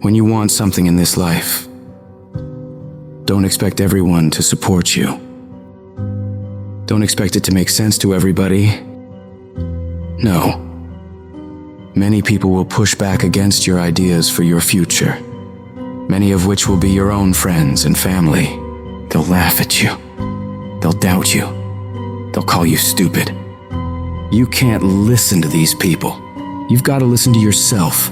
When you want something in this life, don't expect everyone to support you. Don't expect it to make sense to everybody. No. Many people will push back against your ideas for your future, many of which will be your own friends and family. They'll laugh at you. They'll doubt you. They'll call you stupid. You can't listen to these people. You've got to listen to yourself.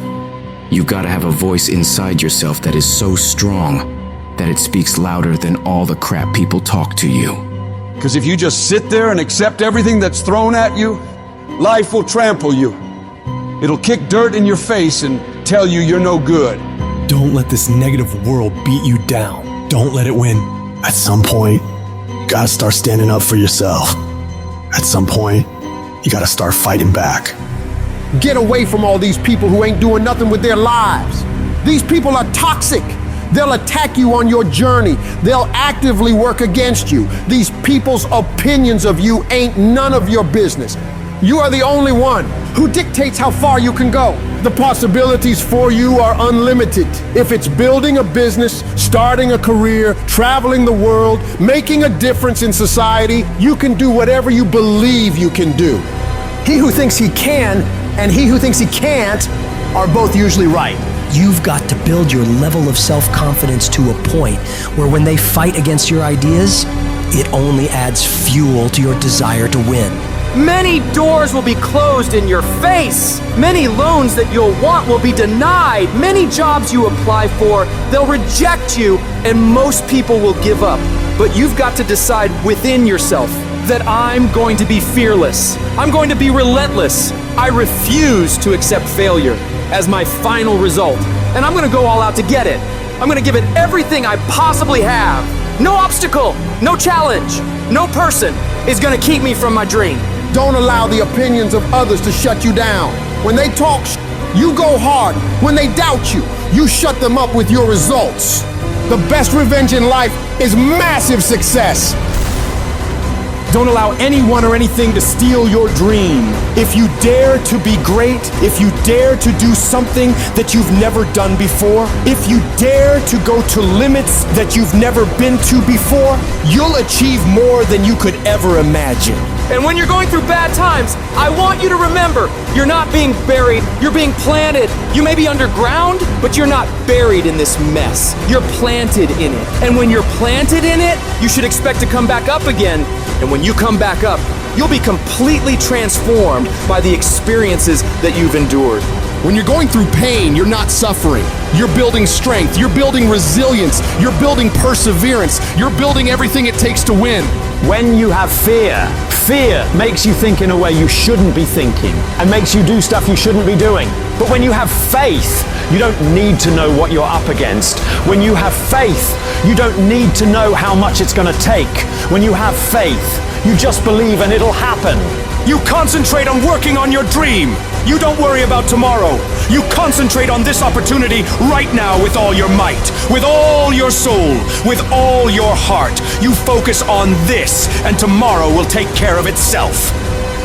You've got to have a voice inside yourself that is so strong that it speaks louder than all the crap people talk to you. Because if you just sit there and accept everything that's thrown at you, life will trample you. It'll kick dirt in your face and tell you you're no good. Don't let this negative world beat you down. Don't let it win. At some point, you gotta start standing up for yourself. At some point, you gotta start fighting back. Get away from all these people who ain't doing nothing with their lives. These people are toxic. They'll attack you on your journey. They'll actively work against you. These people's opinions of you ain't none of your business. You are the only one who dictates how far you can go. The possibilities for you are unlimited. If it's building a business, starting a career, traveling the world, making a difference in society, you can do whatever you believe you can do. He who thinks he can and he who thinks he can't are both usually right. You've got to build your level of self-confidence to a point where when they fight against your ideas, it only adds fuel to your desire to win. Many doors will be closed in your face. Many loans that you'll want will be denied. Many jobs you apply for, they'll reject you, and most people will give up. But you've got to decide within yourself that I'm going to be fearless. I'm going to be relentless. I refuse to accept failure as my final result. And I'm going to go all out to get it. I'm going to give it everything I possibly have. No obstacle, no challenge, no person is going to keep me from my dream. Don't allow the opinions of others to shut you down. When they talk, you go hard. When they doubt you, you shut them up with your results. The best revenge in life is massive success. Don't allow anyone or anything to steal your dream. If you dare to be great, if you dare to do something that you've never done before, if you dare to go to limits that you've never been to before, you'll achieve more than you could ever imagine. And when you're going through bad times, I want you to remember, you're not being buried, you're being planted. You may be underground, but you're not buried in this mess. You're planted in it. And when you're planted in it, you should expect to come back up again. And when you come back up, you'll be completely transformed by the experiences that you've endured. When you're going through pain, you're not suffering. You're building strength, you're building resilience, you're building perseverance, you're building everything it takes to win. When you have fear, fear makes you think in a way you shouldn't be thinking and makes you do stuff you shouldn't be doing. But when you have faith, you don't need to know what you're up against. When you have faith, you don't need to know how much it's going to take. When you have faith, you just believe and it'll happen. You concentrate on working on your dream. You don't worry about tomorrow. You concentrate on this opportunity right now with all your might, with all your soul, with all your heart. You focus on this, and tomorrow will take care of itself.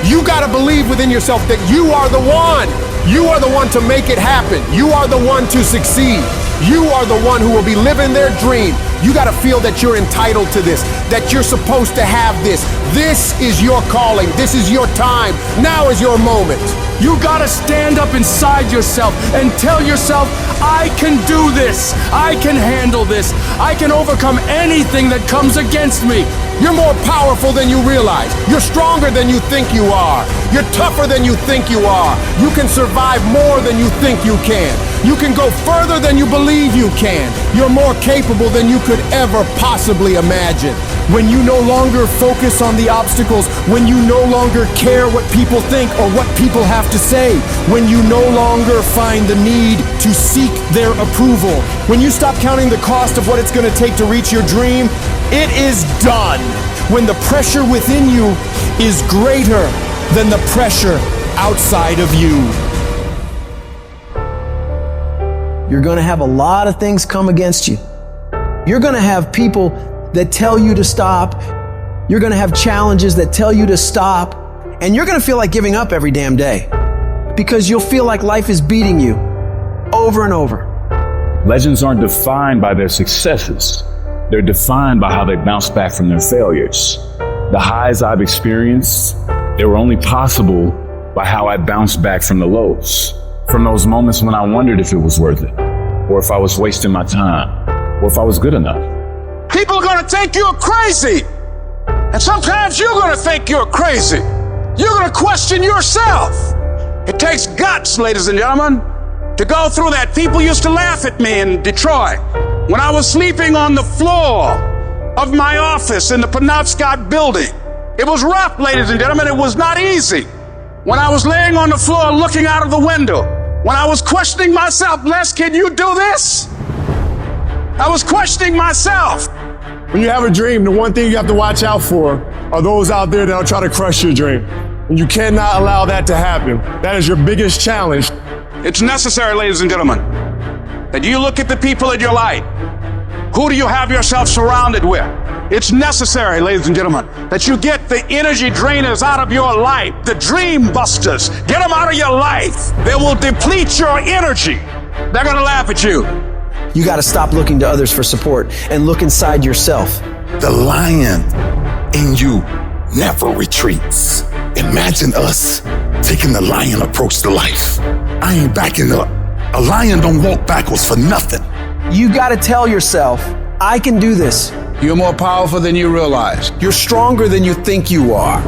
You gotta believe within yourself that you are the one. You are the one to make it happen. You are the one to succeed. You are the one who will be living their dream. You gotta feel that you're entitled to this, that you're supposed to have this. This is your calling. This is your time. Now is your moment. You gotta stand up inside yourself and tell yourself, I can do this. I can handle this. I can overcome anything that comes against me. You're more powerful than you realize. You're stronger than you think you are. You're tougher than you think you are. You can survive more than you think you can. You can go further than you believe you can. You're more capable than you could ever possibly imagine. When you no longer focus on the obstacles, when you no longer care what people think or what people have to say, when you no longer find the need to seek their approval, when you stop counting the cost of what it's going to take to reach your dream, it is done. When the pressure within you is greater than the pressure outside of you. You're going to have a lot of things come against you. You're going to have people that tell you to stop. You're going to have challenges that tell you to stop. And you're going to feel like giving up every damn day because you'll feel like life is beating you over and over. Legends aren't defined by their successes. They're defined by how they bounce back from their failures. The highs I've experienced, they were only possible by how I bounced back from the lows. From those moments when I wondered if it was worth it, or if I was wasting my time, or if I was good enough. People are going to think you're crazy. And sometimes you're going to think you're crazy. You're going to question yourself. It takes guts, ladies and gentlemen, to go through that. People used to laugh at me in Detroit when I was sleeping on the floor of my office in the Penobscot building. It was rough, ladies and gentlemen. It was not easy. When I was laying on the floor looking out of the window, when I was questioning myself, Les, can you do this? I was questioning myself. When you have a dream, the one thing you have to watch out for are those out there that'll try to crush your dream. And you cannot allow that to happen. That is your biggest challenge. It's necessary, ladies and gentlemen, that you look at the people in your life. Who do you have yourself surrounded with? It's necessary, ladies and gentlemen, that you get the energy drainers out of your life, the dream busters. Get them out of your life. They will deplete your energy. They're going to laugh at you. You got to stop looking to others for support and look inside yourself. The lion in you never retreats. Imagine us taking the lion approach to life. I ain't backing up. A lion don't walk backwards for nothing. You got to tell yourself, I can do this. You're more powerful than you realize. You're stronger than you think you are.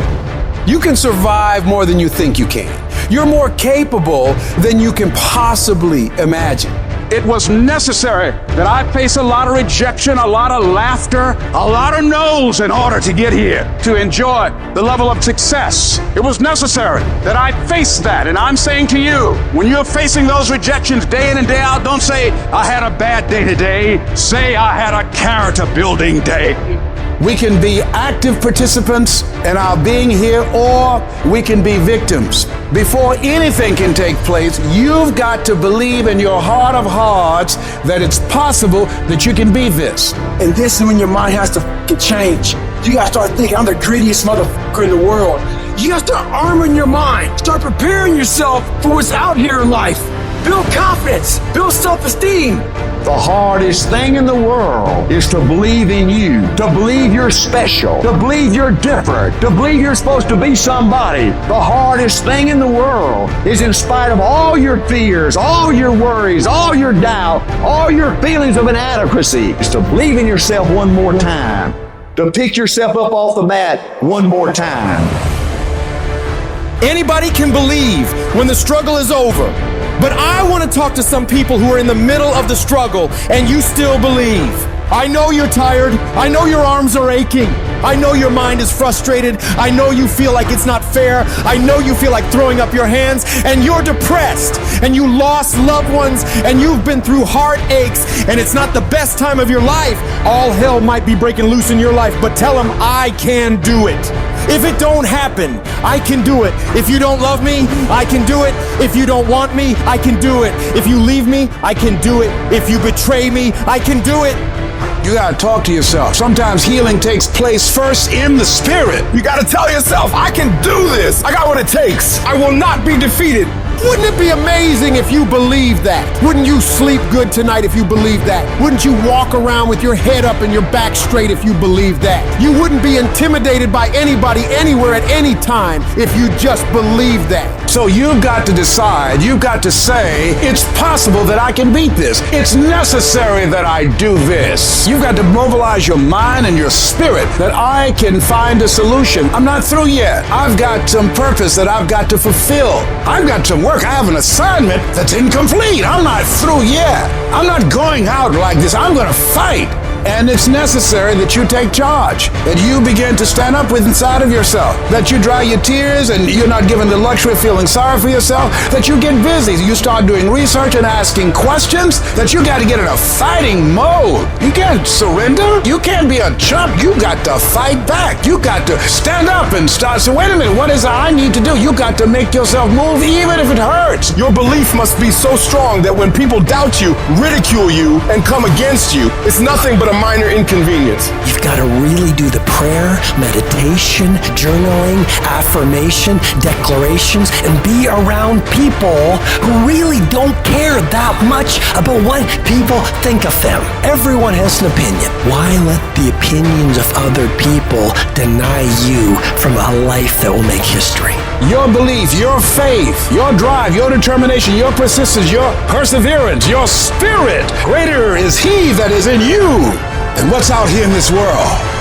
You can survive more than you think you can. You're more capable than you can possibly imagine. It was necessary that I face a lot of rejection, a lot of laughter, a lot of no's in order to get here, to enjoy the level of success. It was necessary that I face that. And I'm saying to you, when you're facing those rejections day in and day out, don't say, I had a bad day today. Say, I had a character building day. We can be active participants in our being here, or we can be victims. Before anything can take place, you've got to believe in your heart of hearts that it's possible that you can be this. And this is when your mind has to change. You gotta start thinking, I'm the greediest motherfucker in the world. You gotta start arming your mind. Start preparing yourself for what's out here in life. Build confidence, build self-esteem. The hardest thing in the world is to believe in you, to believe you're special, to believe you're different, to believe you're supposed to be somebody. The hardest thing in the world is, in spite of all your fears, all your worries, all your doubt, all your feelings of inadequacy, is to believe in yourself one more time, to pick yourself up off the mat one more time. Anybody can believe when the struggle is over. But I want to talk to some people who are in the middle of the struggle and you still believe. I know you're tired. I know your arms are aching. I know your mind is frustrated. I know you feel like it's not fair. I know you feel like throwing up your hands, and you're depressed, and you lost loved ones, and you've been through heartaches, and it's not the best time of your life. All hell might be breaking loose in your life, but tell them I can do it. If it don't happen, I can do it. If you don't love me, I can do it. If you don't want me, I can do it. If you leave me, I can do it. If you betray me, I can do it. You gotta talk to yourself. Sometimes healing takes place first in the spirit. You gotta tell yourself, I can do this. I got what it takes. I will not be defeated. Wouldn't it be amazing if you believed that? Wouldn't you sleep good tonight if you believed that? Wouldn't you walk around with your head up and your back straight if you believed that? You wouldn't be intimidated by anybody, anywhere, at any time if you just believed that. So you've got to decide, you've got to say, it's possible that I can beat this. It's necessary that I do this. You've got to mobilize your mind and your spirit that I can find a solution. I'm not through yet. I've got some purpose that I've got to fulfill. I've got some work. I have an assignment that's incomplete. I'm not through yet. I'm not going out like this. I'm going to fight. And it's necessary that you take charge, that you begin to stand up with inside of yourself, that you dry your tears and you're not given the luxury of feeling sorry for yourself, that you get busy, you start doing research and asking questions, that you got to get in a fighting mode. You can't surrender. You can't be a chump. You got to fight back. You got to stand up and start. So wait a minute, what is it I need to do? You got to make yourself move even if it hurts. Your belief must be so strong that when people doubt you, ridicule you, and come against you, it's nothing but a minor inconvenience. You've got to really do the prayer, meditation, journaling, affirmation, declarations, and be around people who really don't care that much about what people think of them. Everyone has an opinion. Why let the opinions of other people deny you from a life that will make history? Your belief, your faith, your drive, your determination, your persistence, your perseverance, your spirit. Greater is He that is in you than what's out here in this world.